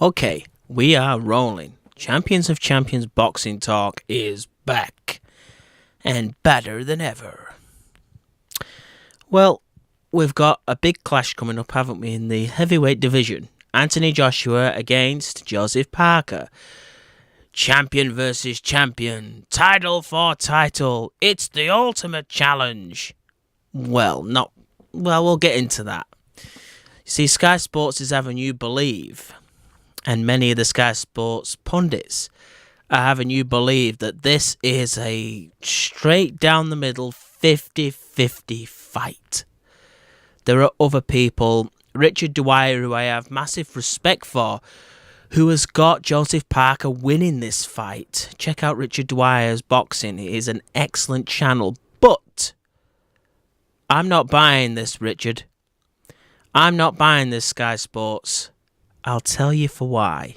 Okay, we are rolling. Champions of Champions Boxing Talk is back. And better than ever. Well, we've got a big clash coming up, haven't we, in the heavyweight division. Anthony Joshua against Joseph Parker. Champion versus champion. Title for title. It's the ultimate challenge. Well, we'll get into that. See, Sky Sports is having you believe, and many of the Sky Sports pundits are having you believe that this is a straight down the middle 50-50 fight. There are other people, Richard Dwyer, who I have massive respect for, who has got Joseph Parker winning this fight. Check out Richard Dwyer's boxing. It is an excellent channel. But I'm not buying this, Richard. I'm not buying this, Sky Sports. I'll tell you for why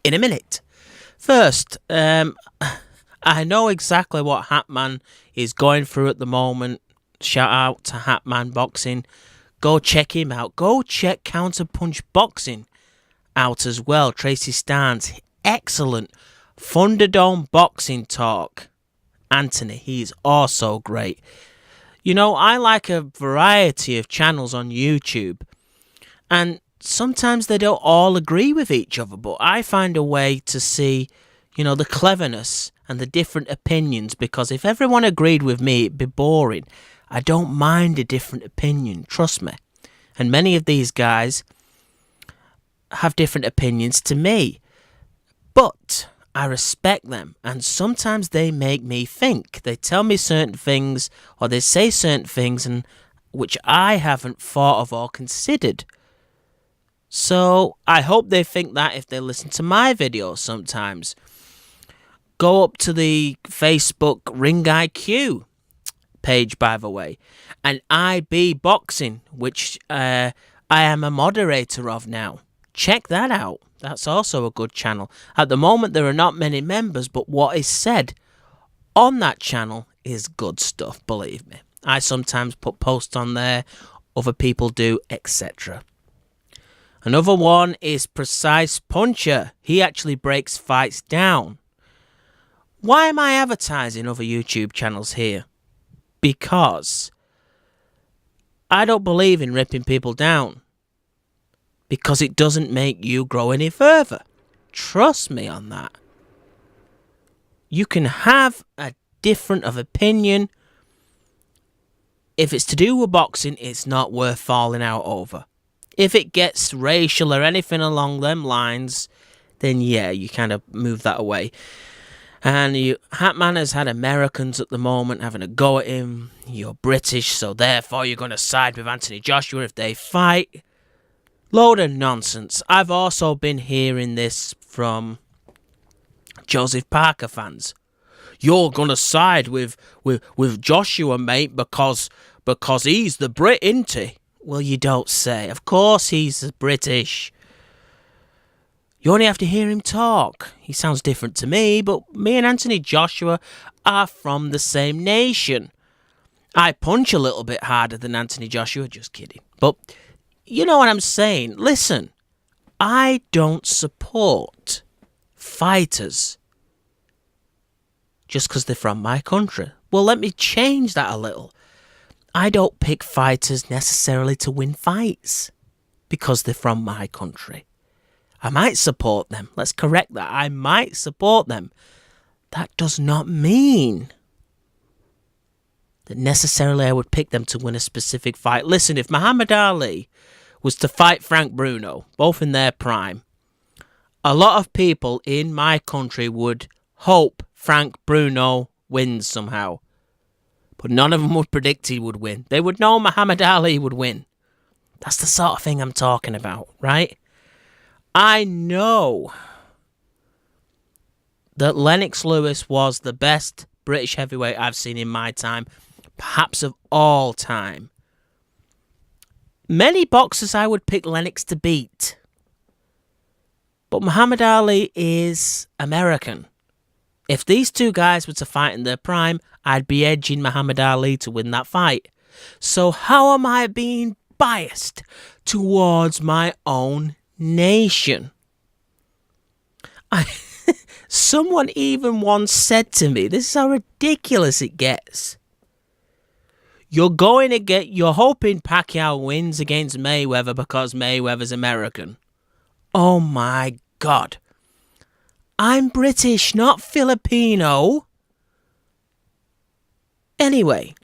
in a minute. First, I know exactly what Hatman is going through at the moment. Shout out to Hatman Boxing. Go check him out. Go check Counterpunch Boxing out as well. Tracy Starnes, excellent. Thunderdome Boxing Talk. Anthony, he's also great. You know, I like a variety of channels on YouTube, and sometimes they don't all agree with each other, but I find a way to see, you know, the cleverness and the different opinions, because if everyone agreed with me, it'd be boring. I don't mind a different opinion, trust me. And many of these guys have different opinions to me, but I respect them, and sometimes they make me think. They tell me certain things, or they say certain things, and which I haven't thought of or considered. So I hope they think that if they listen to my videos sometimes. Go up to the Facebook Ring IQ page, by the way, and IB Boxing, which I am a moderator of now. Check that out. That's also a good channel. At the moment, there are not many members, but what is said on that channel is good stuff, believe me. I sometimes put posts on there, other people do, etc. Another one is Precise Puncher. He actually breaks fights down. Why am I advertising other YouTube channels here? Because I don't believe in ripping people down. Because it doesn't make you grow any further. Trust me on that. You can have a different of opinion. If it's to do with boxing, it's not worth falling out over. If it gets racial or anything along them lines, then yeah, you kind of move that away. And Hatman has had Americans at the moment having a go at him. You're British, so therefore you're going to side with Anthony Joshua if they fight. Load of nonsense. I've also been hearing this from Joseph Parker fans. You're going to side with Joshua, mate, because he's the Brit, isn't he? Well, you don't say. Of course he's British. You only have to hear him talk. He sounds different to me, but me and Anthony Joshua are from the same nation. I punch a little bit harder than Anthony Joshua, just kidding. But you know what I'm saying? Listen, I don't support fighters just because they're from my country. Well, let me change that a little. I don't pick fighters necessarily to win fights because they're from my country. I might support them. Let's correct that. I might support them. That does not mean that necessarily I would pick them to win a specific fight. Listen, if Muhammad Ali was to fight Frank Bruno, both in their prime, a lot of people in my country would hope Frank Bruno wins somehow. But none of them would predict he would win. They would know Muhammad Ali would win. That's the sort of thing I'm talking about, right? I know that Lennox Lewis was the best British heavyweight I've seen in my time, perhaps of all time. Many boxers I would pick Lennox to beat. But Muhammad Ali is American. If these two guys were to fight in their prime, I'd be edging Muhammad Ali to win that fight. So how am I being biased towards my own nation. Someone even once said to me, this is how ridiculous it gets. You're hoping Pacquiao wins against Mayweather because Mayweather's American. Oh my God. I'm British, not Filipino. Anyway,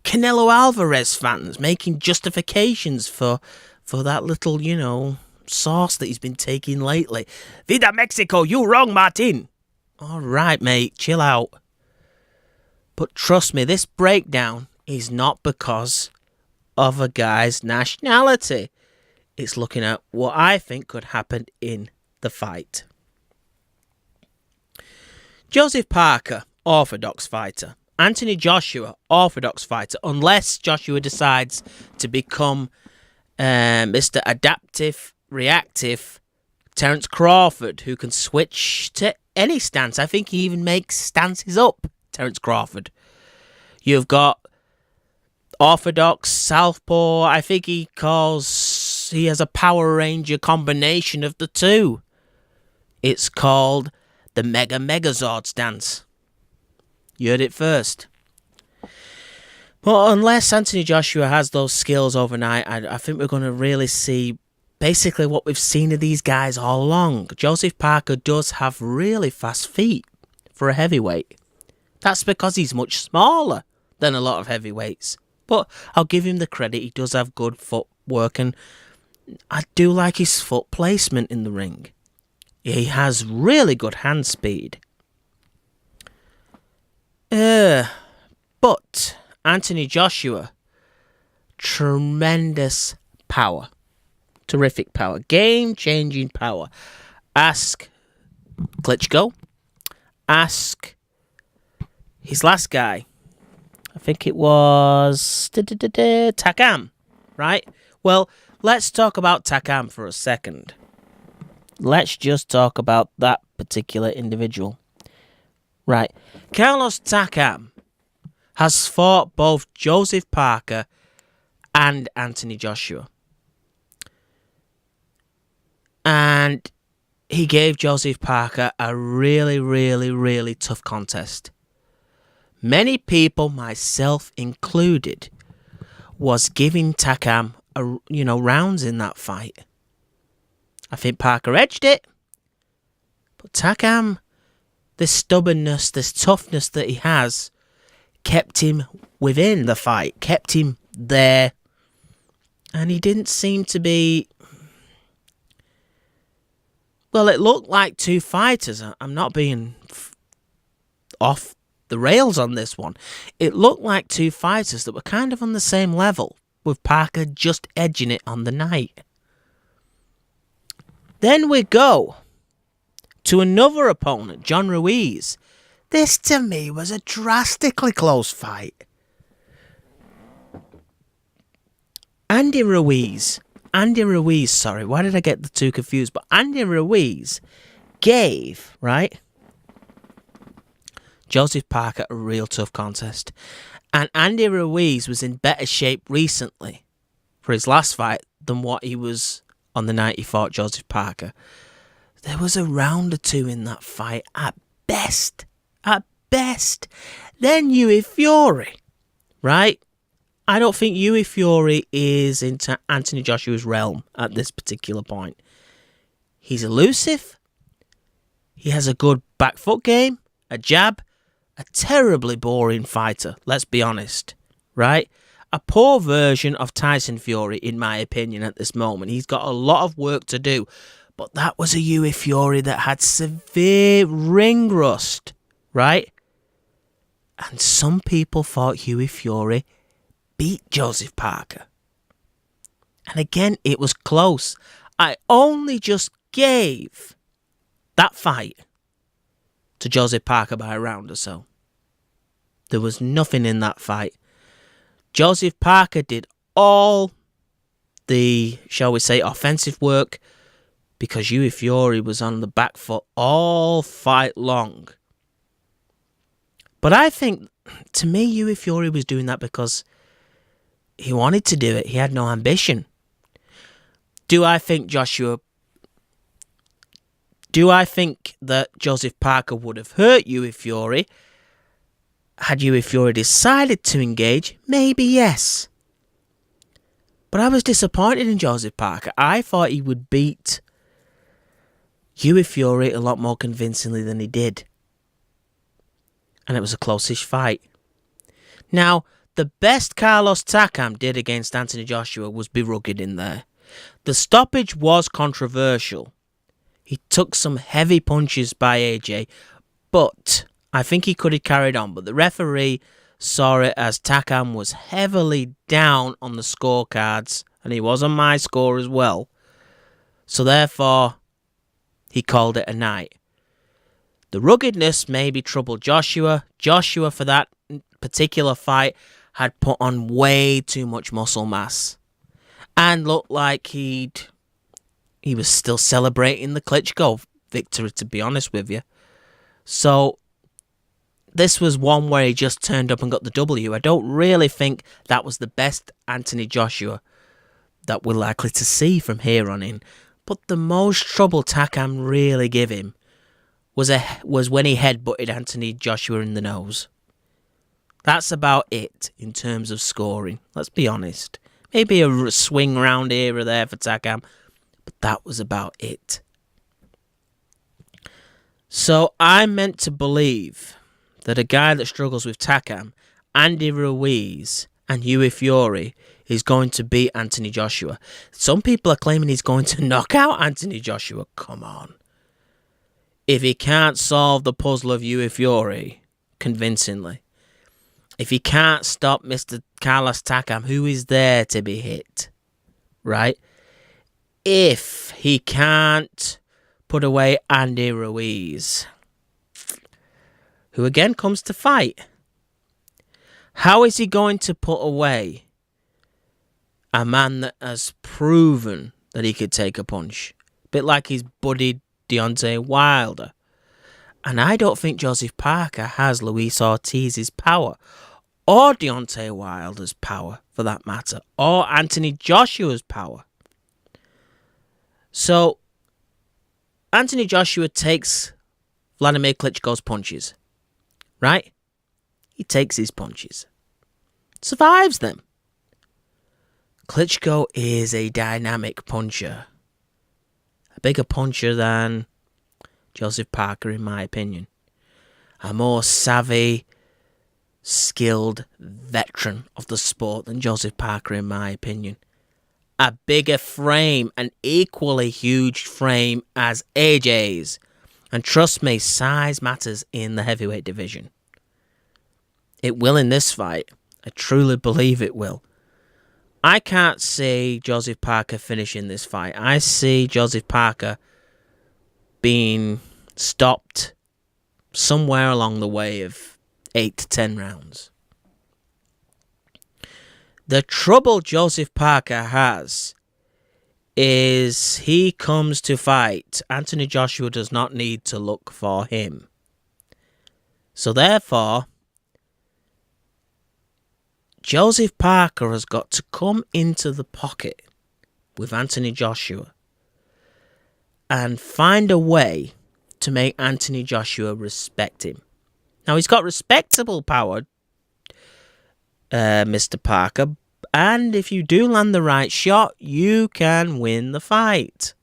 Canelo Alvarez fans making justifications for that little, sauce that he's been taking lately. Vida Mexico, you wrong, Martin. All right, mate, chill out. But trust me, this breakdown is not because of a guy's nationality. It's looking at what I think could happen in the fight. Joseph Parker, orthodox fighter. Anthony Joshua, orthodox fighter. Unless Joshua decides to become Mr. Adaptive, Reactive, Terence Crawford, who can switch to any stance. I think he even makes stances up, Terence Crawford. You've got orthodox, southpaw. I think he has a Power Ranger combination of the two. It's called the Mega Megazord stance. You heard it first. But unless Anthony Joshua has those skills overnight, I think we're going to really see basically what we've seen of these guys all along. Joseph Parker does have really fast feet for a heavyweight. That's because he's much smaller than a lot of heavyweights. But I'll give him the credit. He does have good footwork, and I do like his foot placement in the ring. He has really good hand speed. But Anthony Joshua, tremendous power. Terrific power. Game-changing power. Ask Klitschko. Ask his last guy. I think it was Takam, right? Well, let's talk about Takam for a second. Let's just talk about that particular individual. Right. Carlos Takam has fought both Joseph Parker and Anthony Joshua. And he gave Joseph Parker a really, really, really tough contest. Many people, myself included, was giving Takam rounds in that fight. I think Parker edged it. But Takam, this stubbornness, this toughness that he has, kept him within the fight, kept him there. And he didn't seem to be... Well, it looked like two fighters. I'm not being off the rails on this one. It looked like two fighters that were kind of on the same level, with Parker just edging it on the night. Then we go to another opponent, John Ruiz. This, to me, was a drastically close fight. Andy Ruiz, sorry, why did I get the two confused? But Andy Ruiz gave, right, Joseph Parker a real tough contest. And Andy Ruiz was in better shape recently for his last fight than what he was on the night he fought Joseph Parker. There was a round or two in that fight at best. At best. Then Yui Fury, right? I don't think Yui Fury is into Anthony Joshua's realm at this particular point. He's elusive. He has a good back foot game, a jab, a terribly boring fighter, let's be honest, right? A poor version of Tyson Fury, in my opinion, at this moment. He's got a lot of work to do, but that was a Yui Fury that had severe ring rust, right? And some people thought Yui Fury beat Joseph Parker. And again, it was close. I only just gave that fight to Joseph Parker by a round or so. There was nothing in that fight. Joseph Parker did all the, shall we say, offensive work because Yui Fury was on the back foot all fight long. But I think, to me, Yui Fury was doing that because he wanted to do it. He had no ambition. Do I think that Joseph Parker would have hurt Hughie Fury had Hughie Fury decided to engage? Maybe yes. But I was disappointed in Joseph Parker. I thought he would beat Hughie Fury a lot more convincingly than he did. And it was a close-ish fight. Now, the best Carlos Takam did against Anthony Joshua was be rugged in there. The stoppage was controversial. He took some heavy punches by AJ, but I think he could have carried on. But the referee saw it as Takam was heavily down on the scorecards, and he was on my score as well. So therefore, he called it a night. The ruggedness maybe troubled Joshua. Joshua, for that particular fight, had put on way too much muscle mass and looked like he was still celebrating the Klitschko victory, to be honest with you. So this was one where he just turned up and got the W. I don't really think that was the best Anthony Joshua that we're likely to see from here on in. But the most trouble Takam really gave him was when he headbutted Anthony Joshua in the nose. That's about it in terms of scoring. Let's be honest. Maybe a swing round here or there for Takam, but that was about it. So I'm meant to believe that a guy that struggles with Takam, Andy Ruiz, and Hughie Fury is going to beat Anthony Joshua. Some people are claiming he's going to knock out Anthony Joshua. Come on. If he can't solve the puzzle of Hughie Fury convincingly, if he can't stop Mr. Carlos Takam, who is there to be hit, right? If he can't put away Andy Ruiz, who again comes to fight, how is he going to put away a man that has proven that he could take a punch? A bit like his buddy Deontay Wilder. And I don't think Joseph Parker has Luis Ortiz's power, or Deontay Wilder's power, for that matter, or Anthony Joshua's power. So, Anthony Joshua takes Vladimir Klitschko's punches, right? He takes his punches, survives them. Klitschko is a dynamic puncher, a bigger puncher than Joseph Parker, in my opinion. A more savvy, skilled veteran of the sport than Joseph Parker, in my opinion. A bigger frame, an equally huge frame as AJ's. And trust me, size matters in the heavyweight division. It will in this fight. I truly believe it will. I can't see Joseph Parker finishing this fight. I see Joseph Parker being stopped somewhere along the way of 8 to 10 rounds. The trouble Joseph Parker has is he comes to fight. Anthony Joshua does not need to look for him. So therefore, Joseph Parker has got to come into the pocket with Anthony Joshua and find a way to make Anthony Joshua respect him. Now, he's got respectable power, Mr. Parker, and if you do land the right shot, you can win the fight.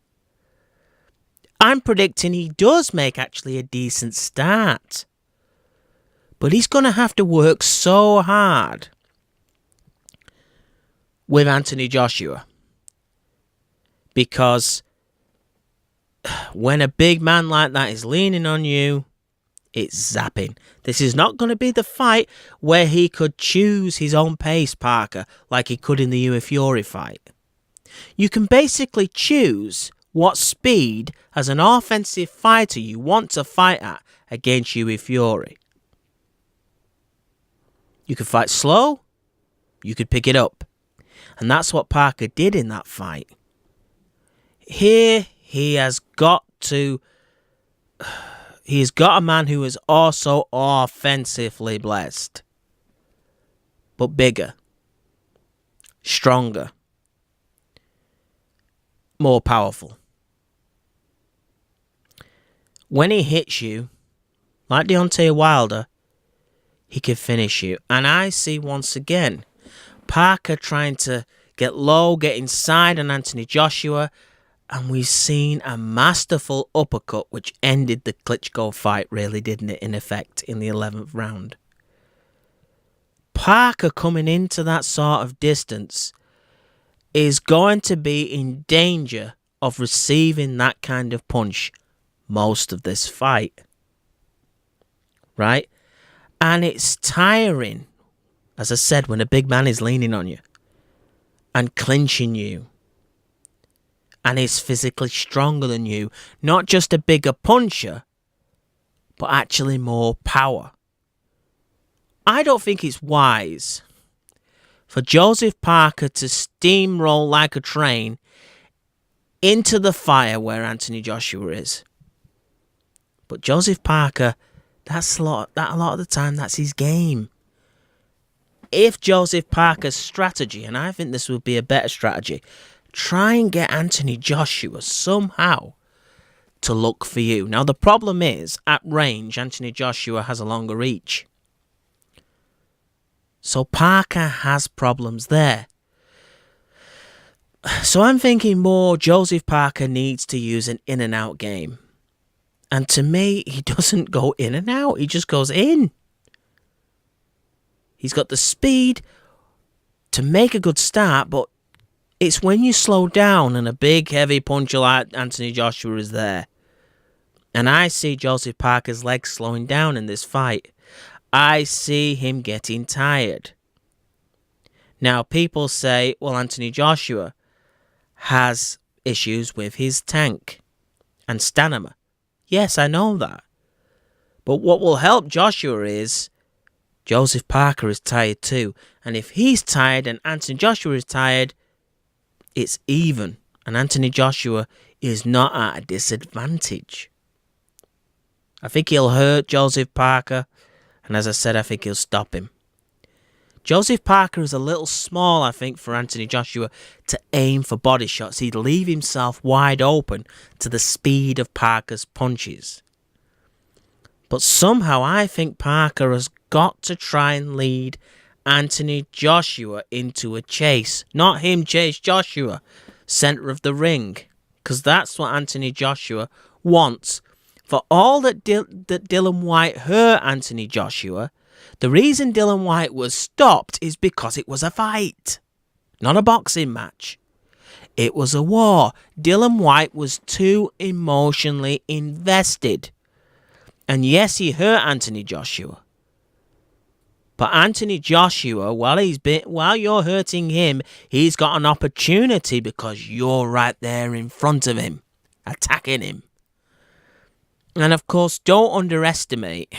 I'm predicting he does make actually a decent start, but he's going to have to work so hard with Anthony Joshua, because when a big man like that is leaning on you, it's zapping. This is not going to be the fight where he could choose his own pace, Parker, like he could in the Hughie Fury fight. You can basically choose what speed as an offensive fighter you want to fight at against Hughie Fury. You could fight slow, you could pick it up. And that's what Parker did in that fight. Here, he's got a man who is also offensively blessed, but bigger, stronger. more powerful. When he hits you, like Deontay Wilder, he can finish you. And I see once again Parker trying to get low, get inside on Anthony Joshua, and we've seen a masterful uppercut which ended the Klitschko fight, really, didn't it, in effect, in the 11th round. Parker coming into that sort of distance is going to be in danger of receiving that kind of punch most of this fight. Right? And it's tiring, as I said, when a big man is leaning on you and clinching you and is physically stronger than you. Not just a bigger puncher, but actually more power. I don't think it's wise for Joseph Parker to steamroll like a train into the fire where Anthony Joshua is. But Joseph Parker, a lot of the time, that's his game. If Joseph Parker's strategy, and I think this would be a better strategy, try and get Anthony Joshua somehow to look for you. Now, the problem is, at range, Anthony Joshua has a longer reach. So Parker has problems there. So I'm thinking more Joseph Parker needs to use an in and out game. And to me, he doesn't go in and out. He just goes in. He's got the speed to make a good start, but it's when you slow down and a big, heavy puncher like Anthony Joshua is there. And I see Joseph Parker's legs slowing down in this fight. I see him getting tired. Now, people say, well, Anthony Joshua has issues with his tank and stamina. Yes, I know that. But what will help Joshua is Joseph Parker is tired too. And if he's tired and Anthony Joshua is tired, it's even. And Anthony Joshua is not at a disadvantage. I think he'll hurt Joseph Parker. And as I said, I think he'll stop him. Joseph Parker is a little small, I think, for Anthony Joshua to aim for body shots. He'd leave himself wide open to the speed of Parker's punches. But somehow I think Parker has got to try and lead Anthony Joshua into a chase. Not him chase Joshua, centre of the ring. Because that's what Anthony Joshua wants. For all that Dillian Whyte hurt Anthony Joshua, the reason Dillian Whyte was stopped is because it was a fight, not a boxing match. It was a war. Dillian Whyte was too emotionally invested. And yes, he hurt Anthony Joshua. But Anthony Joshua, while you're hurting him, he's got an opportunity because you're right there in front of him, attacking him. And of course, don't underestimate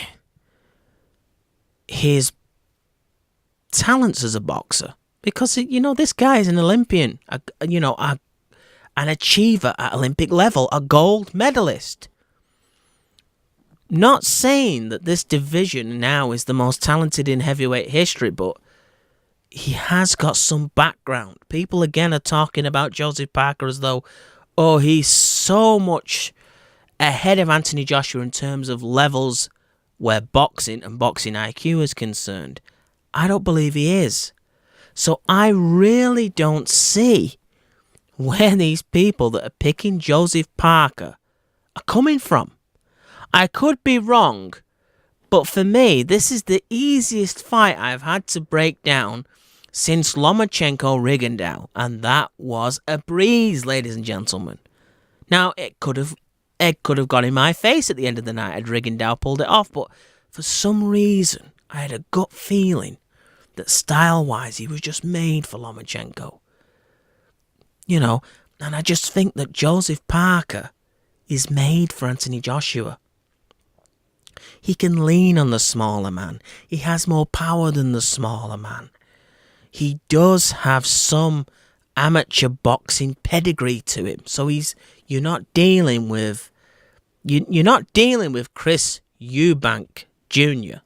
his talents as a boxer. Because, this guy is an Olympian, an achiever at Olympic level, a gold medalist. Not saying that this division now is the most talented in heavyweight history, but he has got some background. People again are talking about Joseph Parker as though, he's so much ahead of Anthony Joshua in terms of levels where boxing and boxing IQ is concerned. I don't believe he is. So I really don't see where these people that are picking Joseph Parker are coming from. I could be wrong, but for me, this is the easiest fight I've had to break down since Lomachenko-Rigondeaux, and that was a breeze, ladies and gentlemen. Now, it could have got in my face at the end of the night had Rigondeaux pulled it off, but for some reason, I had a gut feeling that style-wise, he was just made for Lomachenko. And I just think that Joseph Parker is made for Anthony Joshua. He can lean on the smaller man. He has more power than the smaller man. He does have some amateur boxing pedigree to him. So you're not dealing with Chris Eubank Jr.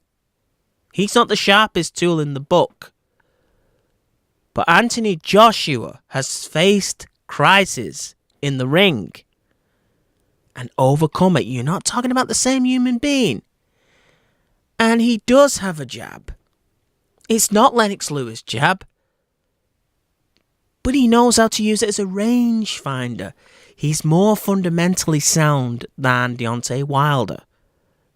He's not the sharpest tool in the book. But Anthony Joshua has faced crisis in the ring and overcome it. You're not talking about the same human being. And he does have a jab. It's not Lennox Lewis' jab, but he knows how to use it as a rangefinder. He's more fundamentally sound than Deontay Wilder.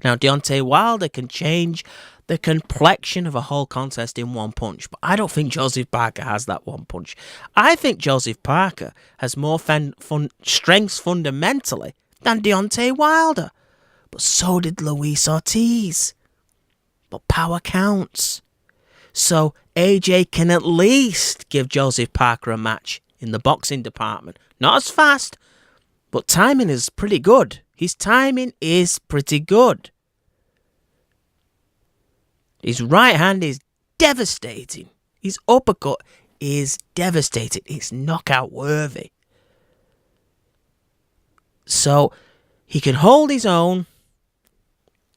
Now, Deontay Wilder can change the complexion of a whole contest in one punch, but I don't think Joseph Parker has that one punch. I think Joseph Parker has more strengths fundamentally than Deontay Wilder, but so did Luis Ortiz. But power counts. So AJ can at least give Joseph Parker a match in the boxing department. Not as fast, but timing is pretty good. His timing is pretty good. His right hand is devastating. His uppercut is devastating. It's knockout worthy. So he can hold his own.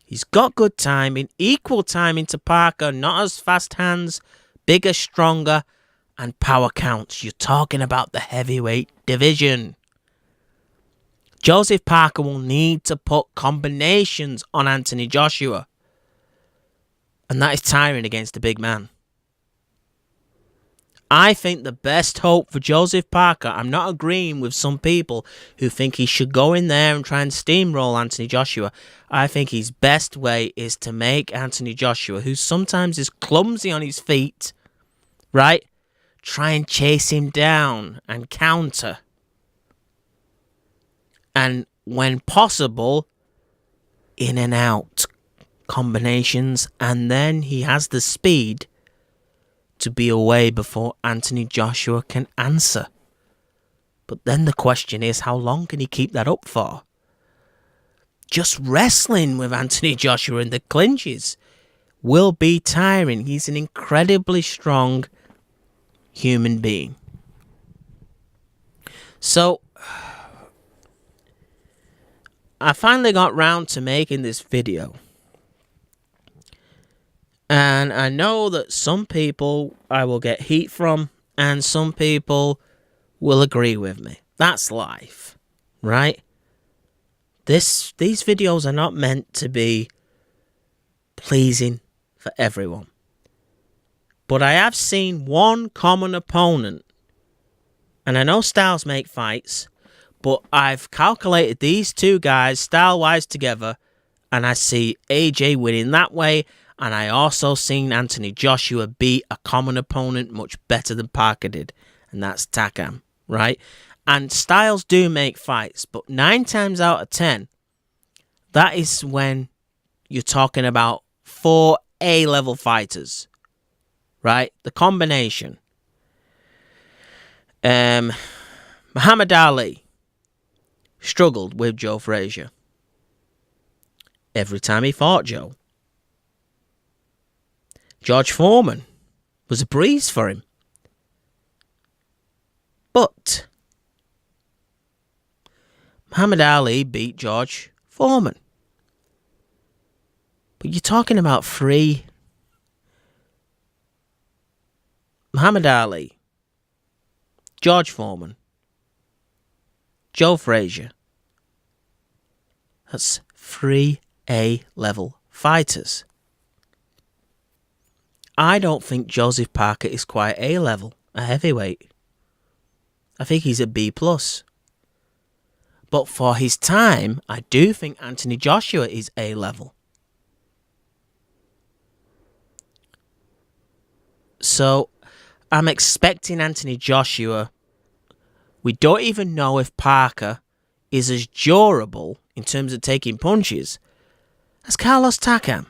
He's got good timing, equal timing to Parker, not as fast hands, bigger, stronger, and power counts. You're talking about the heavyweight division. Joseph Parker will need to put combinations on Anthony Joshua. And that is tiring against the big man. I think the best hope for Joseph Parker, I'm not agreeing with some people who think he should go in there and try and steamroll Anthony Joshua. I think his best way is to make Anthony Joshua, who sometimes is clumsy on his feet, right, try and chase him down and counter. And when possible, in and out combinations, and then he has the speed to be away before Anthony Joshua can answer. But then the question is, how long can he keep that up for? Just wrestling with Anthony Joshua in the clinches will be tiring. He's an incredibly strong human being. So, I finally got round to making this video. And I know that some people I will get heat from, and some people will agree with me. That's life, right? These videos are not meant to be pleasing for everyone. But I have seen one common opponent, and I know styles make fights, but I've calculated these two guys style-wise together, and I see AJ winning that way. And I also seen Anthony Joshua beat a common opponent much better than Parker did. And that's Takam, right? And styles do make fights. But 9 times out of 10, that is when you're talking about 4 A-level fighters, right? The combination. Muhammad Ali struggled with Joe Frazier every time he fought Joe. George Foreman was a breeze for him. But Muhammad Ali beat George Foreman. But you're talking about 3. Muhammad Ali, George Foreman, Joe Frazier. That's 3 A-level fighters. I don't think Joseph Parker is quite A-level, a heavyweight. I think he's a B+. But for his time, I do think Anthony Joshua is A-level. So, I'm expecting Anthony Joshua. We don't even know if Parker is as durable in terms of taking punches as Carlos Takam.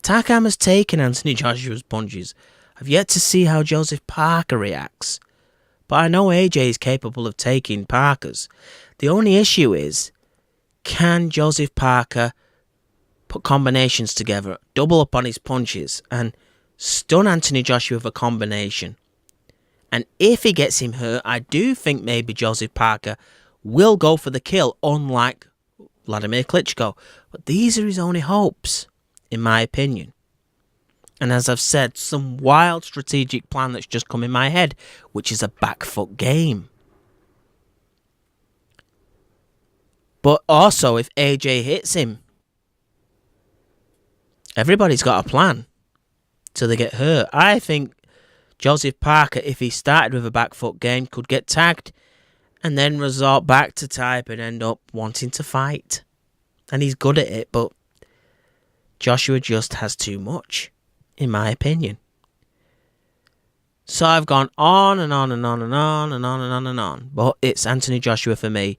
Takam has taken Anthony Joshua's punches. I've yet to see how Joseph Parker reacts. But I know AJ is capable of taking Parker's. The only issue is, can Joseph Parker put combinations together, double up on his punches, and stun Anthony Joshua with a combination? And if he gets him hurt, I do think maybe Joseph Parker will go for the kill, unlike Vladimir Klitschko. But these are his only hopes, in my opinion. And as I've said, some wild strategic plan that's just come in my head, which is a back foot game. But also, if AJ hits him, everybody's got a plan till they get hurt. I think Joseph Parker, if he started with a back foot game, could get tagged and then resort back to type and end up wanting to fight. And he's good at it, but Joshua just has too much, in my opinion. So I've gone on and on and on and on and on and on and on. But it's Anthony Joshua for me,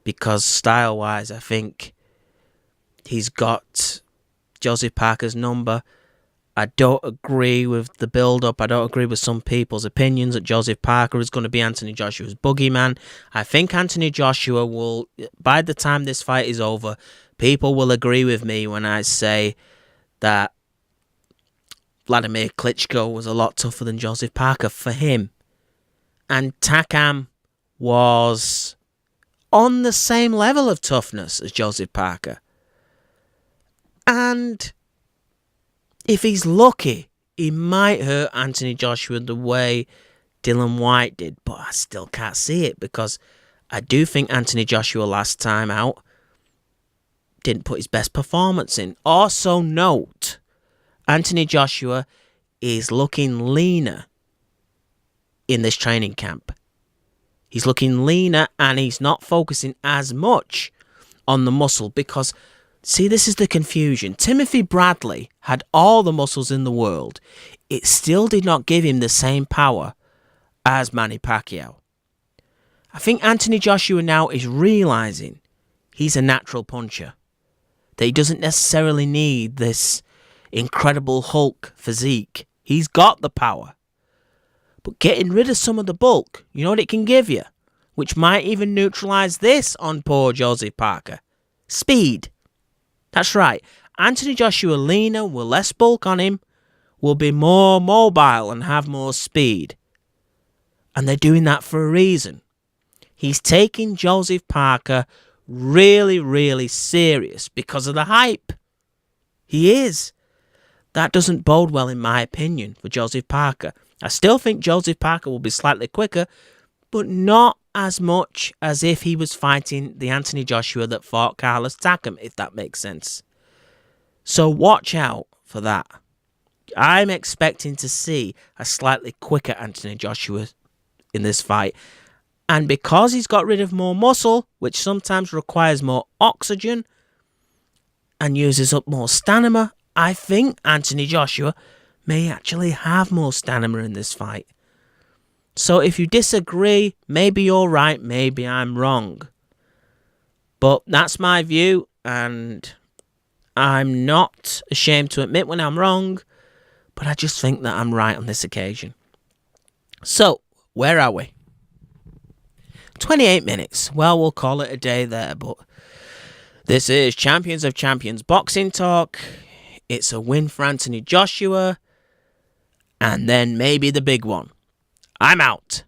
because style-wise, I think he's got Joseph Parker's number. I don't agree with the build-up. I don't agree with some people's opinions that Joseph Parker is going to be Anthony Joshua's boogeyman. I think Anthony Joshua will, by the time this fight is over, people will agree with me when I say that Vladimir Klitschko was a lot tougher than Joseph Parker for him. And Takam was on the same level of toughness as Joseph Parker. And if he's lucky, he might hurt Anthony Joshua the way Dylan White did. But I still can't see it, because I do think Anthony Joshua last time out didn't put his best performance in. Also note, Anthony Joshua is looking leaner in this training camp. He's looking leaner, and he's not focusing as much on the muscle, because, see, this is the confusion. Timothy Bradley had all the muscles in the world. It still did not give him the same power as Manny Pacquiao. I think Anthony Joshua now is realising he's a natural puncher, that he doesn't necessarily need this incredible Hulk physique. He's got the power. But getting rid of some of the bulk, you know what it can give you? Which might even neutralise this on poor Joseph Parker. Speed. That's right. Anthony Joshua leaner, with less bulk on him, will be more mobile and have more speed. And they're doing that for a reason. He's taking Joseph Parker really, really serious because of the hype. He is. That doesn't bode well, in my opinion, for Joseph Parker. I still think Joseph Parker will be slightly quicker, but not as much as if he was fighting the Anthony Joshua that fought Carlos Takam, if that makes sense. So watch out for that. I'm expecting to see a slightly quicker Anthony Joshua in this fight. And because he's got rid of more muscle, which sometimes requires more oxygen and uses up more stamina, I think Anthony Joshua may actually have more stamina in this fight. So if you disagree, maybe you're right, maybe I'm wrong. But that's my view, and I'm not ashamed to admit when I'm wrong, but I just think that I'm right on this occasion. So, where are we? 28 minutes. Well, we'll call it a day there, but this is Champions of Champions Boxing Talk. It's a win for Anthony Joshua, and then maybe the big one. I'm out.